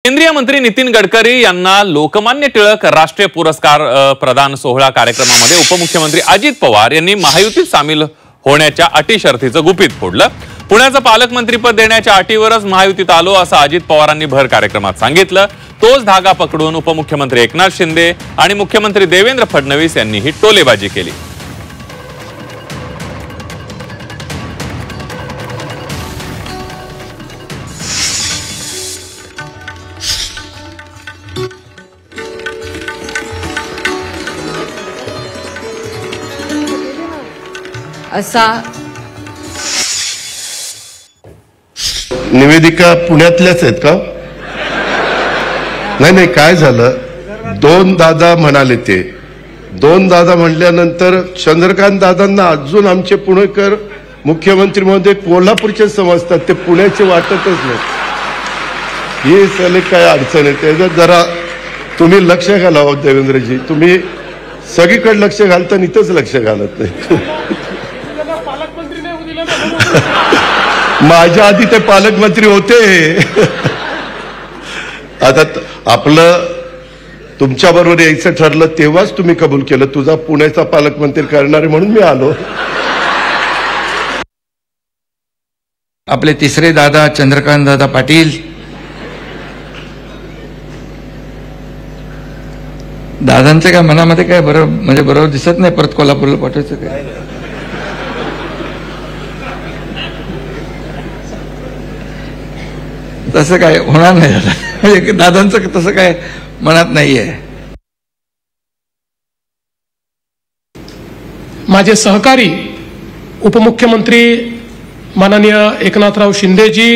केंद्रीय मंत्री नितीन गडकरी यांना लोकमान्य टिळक राष्ट्रीय पुरस्कार प्रदान सोहळा कार्यक्रमामध्ये उपमुख्यमंत्री अजित पवार यांनी महायुतीत सामील होण्याच्या अटी शर्तीचं गुपित फोडलं। पुण्याचं पालकमंत्रीपद देण्याच्या अटीवरच महायुतीत आलो असं अजित पवारांनी भर कार्यक्रमात सांगितलं। तोच धागा पकडून उपमुख्यमंत्री एकनाथ शिंदे आणि मुख्यमंत्री देवेंद्र फडणवीस यांनी ही टोलेबाजी केली। असा निवेदिका पुण्यातल्याच आहेत का? नाही काय झालं, दोन दादा म्हणाले, ते दोन दादा म्हणल्यानंतर चंद्रकांत दादांना अजून आमचे पुणेकर मुख्यमंत्री महोदय कोल्हापूरचे समजतात, ते पुण्याचे वाटतच नाही। ही सगळे काय अडचण आहे, त्याच्यात जरा तुम्ही लक्ष घालावं देवेंद्रजी, तुम्ही सगळीकडे लक्ष घालता, इथंच लक्ष घालत नाही। माझ्या आधी ते पालकमंत्री होते। आता आपलं तुमच्या बरोबर यायचं ठरलं तेव्हाच तुम्ही कबूल केलं, तुझा पुण्याचा पालकमंत्री करणारे म्हणून मी आलो। आपले तिसरे दादा चंद्रकांत दादा पाटील, दादांचं काय मनामध्ये काय बरोबर दिसत नाही परत कोल्हापूरला पाठवायचं काय? तसं काय होणार नाही, दादांचं तसं काय मनात नाहीये। माझे सहकारी उपमुख्यमंत्री माननीय एकनाथराव शिंदेजी,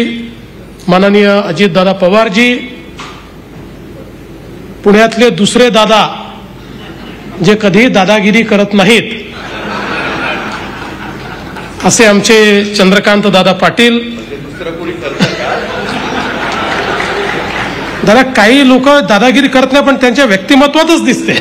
माननीय अजितदादा पवारजी, पुण्यातले दुसरे दादा जे कधी दादागिरी करत नाहीत असे आमचे चंद्रकांत दादा पाटील। दादा काही लोक दादागिरी करत नाही पण त्यांच्या व्यक्तिमत्वातच दिसते।